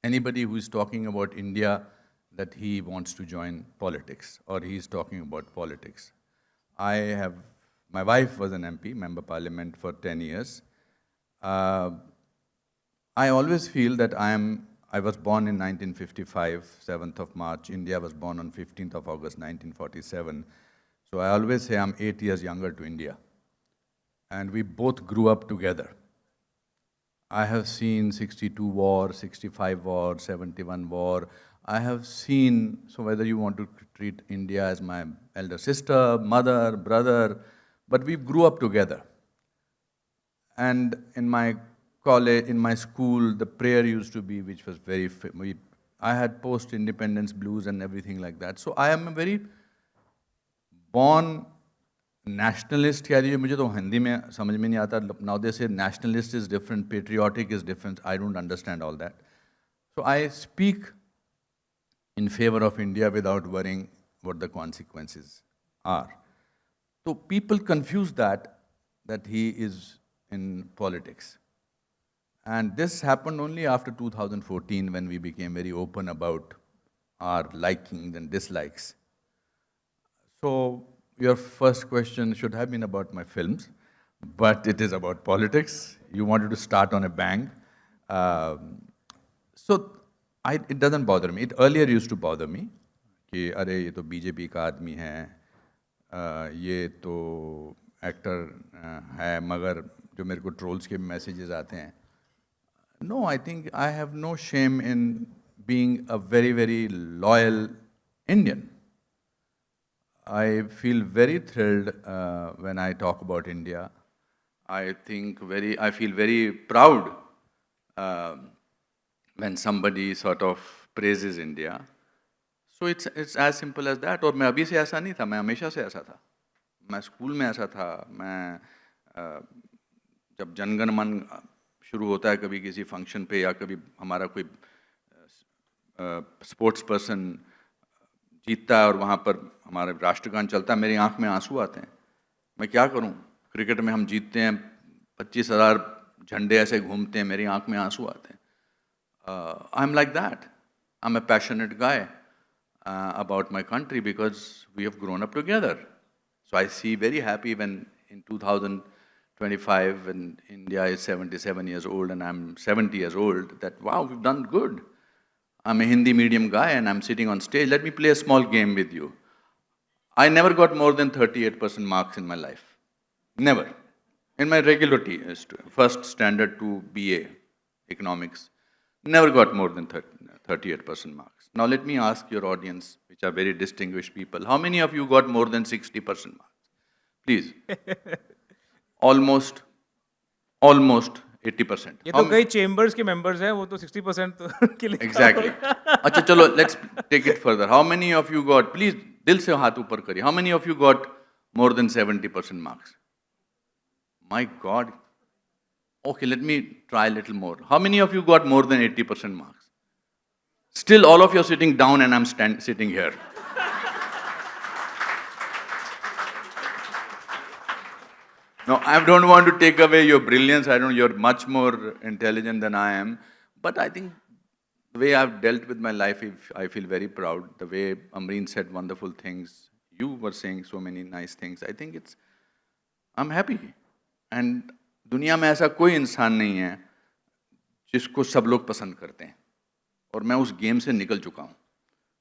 anybody who is talking about India that he wants to join politics or he is talking about politics. My wife was an MP, Member Parliament for 10 years. I always feel that I was born in 1955, 7th of March. India was born on 15th of August, 1947. So I always say I'm 8 years younger to India. And we both grew up together. I have seen 62 war, 65 war, 71 war. I have seen, so whether you want to treat India as my elder sister, mother, brother, but we grew up together. And in my college, in my school, the prayer used to be, which was I had post-independence blues and everything like that. So I am a very born nationalist कह दीजिए मुझे तो हिंदी में समझ में नहीं आता. Now they say nationalist is different, patriotic is different. I don't understand all that. So I speak in favor of India without worrying what the consequences are. So people confuse that he is in politics. And this happened only after 2014 when we became very open about our likings and dislikes. So your first question should have been about my films, but it is about politics. You wanted to start on a bang. It doesn't bother me. It earlier used to bother me कि अरे ये तो BJP का आदमी है, ये तो actor है, मगर जो मेरे को ट्रोल्स के मैसेजेस आते हैं. No, I think I have no shame in being a very, very loyal Indian. I feel very thrilled when I talk about India. I feel very proud when somebody sort of praises India. So it's as simple as that. और मैं अभी से ऐसा नहीं था, मैं हमेशा से ऐसा था. मैं स्कूल में ऐसा था. मैं जब जनगण मन शुरू होता है कभी किसी फंक्शन पे या कभी हमारा कोई स्पोर्ट्स पर्सन जीतता है और वहाँ पर हमारा राष्ट्रगान चलता है, मेरी आंख में आंसू आते हैं. मैं क्या करूँ? क्रिकेट में हम जीतते हैं, 25,000 झंडे ऐसे घूमते हैं, मेरी आंख में आंसू आते हैं. I am like that. I am a passionate guy about my country because we have grown up together. So I see very happy when in 2025 when India is 77 years old and I'm 70 years old that wow, we've done good. I'm a Hindi medium guy and I'm sitting on stage. Let me play a small game with you. I never got more than 38% marks in my life. Never. In my regular first standard to BA economics, never got more than 38% marks. Now let me ask your audience, which are very distinguished people, how many of you got more than 60% marks? Please. Almost 80%. ये तो कई chambers के members हैं, वो तो 60% के लिए. Exactly. अच्छा चलो, let's take it further. How many of you got, please दिल से हाथ ऊपर करिए, how many of you got more than 70% marks? My God. Okay, let me try a little more. How many of you got more than 80% marks? Still, all of you are sitting down and I'm sitting here. No, I don't want to take away your brilliance. You're much more intelligent than I am. But I think the way I've dealt with my life, I feel very proud. The way Amreen said wonderful things. You were saying so many nice things. I think I'm happy. And दुनिया में ऐसा कोई इंसान नहीं है जिसको सब लोग पसंद करते हैं. और मैं उस गेम से निकल चुका हूँ.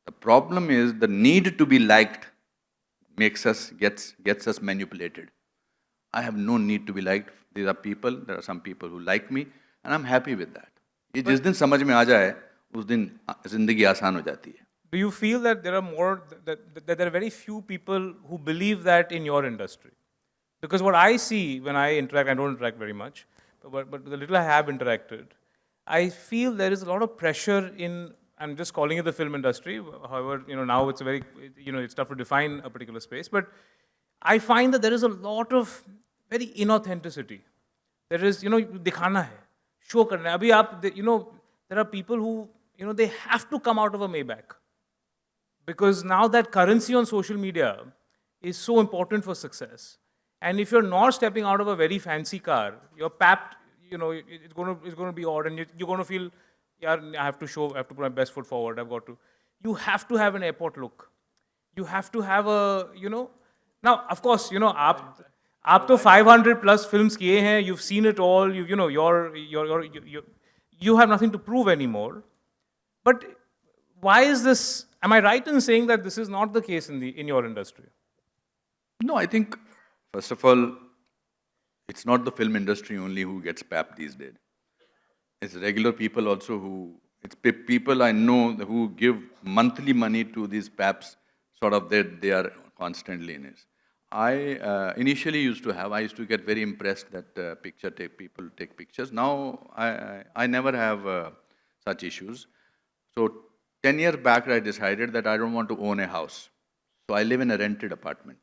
The problem is the need to be liked gets us manipulated. I have no need to be liked. There are some people who like me and I'm happy with that. ये जिस दिन समझ में आ जाए उस दिन जिंदगी आसान हो जाती है. Do you feel that there are very few people who believe that in your industry? Because what I see when I interact, I don't interact very much, but the little I have interacted, I feel there is a lot of pressure in, I'm just calling it the film industry, however, now it's it's tough to define a particular space, but I find that there is a lot of very inauthenticity. There is, dikhana hai, show karna hai. Abhi aap, there are people who, they have to come out of a Maybach. Because now that currency on social media is so important for success. And if you're not stepping out of a very fancy car, you're papped, it's going to be odd and you're going to feel yeah, I have to show, I have to put my best foot forward. I've got to. You have to have an airport look. You have to have a, you know. Now, of course, you know, आप तो 500 plus films किए हैं. You've seen it all. You know, you have nothing to prove anymore. But why is this? Am I right in saying that this is not the case in your industry? No, I think, first of all, it's not the film industry only who gets pap these days. It's regular people also it's people I know who give monthly money to these paps, sort of that they are constantly in it. I initially used to get very impressed that people take pictures. Now I never have such issues. So 10 years back, I decided that I don't want to own a house. So I live in a rented apartment.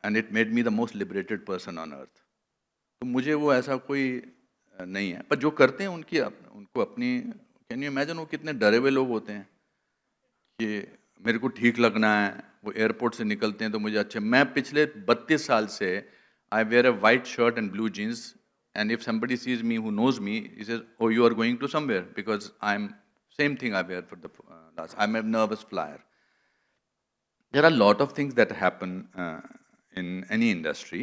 And it made me the most liberated person on earth. तो मुझे वो ऐसा कोई नहीं है, पर जो करते हैं उनको अपनी, कैन यू इमेजिन वो कितने डरे हुए लोग होते हैं कि मेरे को ठीक लगना है, वो एयरपोर्ट से निकलते हैं तो मुझे अच्छे, मैं पिछले 32 साल से I wear a white shirt and blue jeans, and if somebody sees me who knows me, he says, oh you are going to somewhere, because I am same thing I wear for the last, I am a nervous flyer. There are a lot of things that happen in any industry,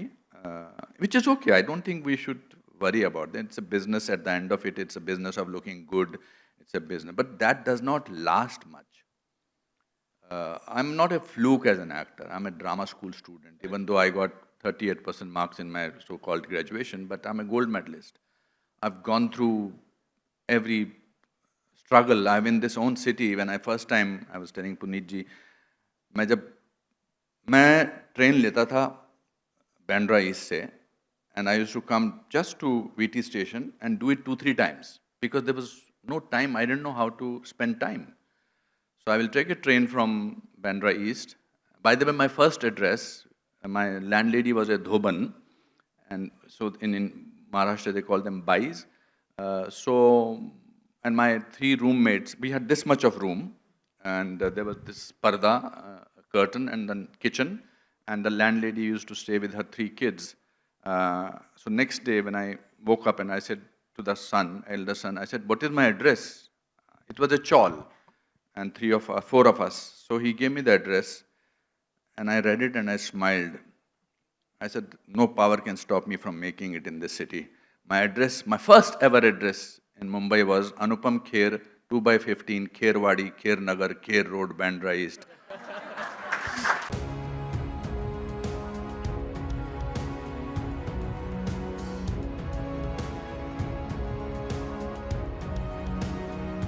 which is okay. I don't think we should worry about that. It's a business at the end of it. It's a business of looking good. It's a business. But that does not last much. I'm not a fluke as an actor. I'm a drama school student, even though I got 38% marks in my so-called graduation, but I'm a gold medalist. I've gone through every struggle. I'm in this own city. When I first time, I was telling Puneet ji, मैं train लेता था Bandra east से, and I used to come just to VT station and do it 2-3 times because there was no time. I didn't know how to spend time. So I will take a train from Bandra East. By the way, my first address, my landlady was a Dhoban, and so in Maharashtra they call them Bais. And my 3 roommates, we had this much of room, and there was this parda, curtain, and then kitchen, and the landlady used to stay with her 3 kids. So next day when I woke up and I said to the elder son, I said, what is my address? It was a chawl, and 4 of us. So he gave me the address, and I read it and I smiled. I said, no power can stop me from making it in this city. My address, my first ever address in Mumbai was Anupam Kher, 2/15, Kherwadi, Kher Nagar, Kher Road, Bandra East.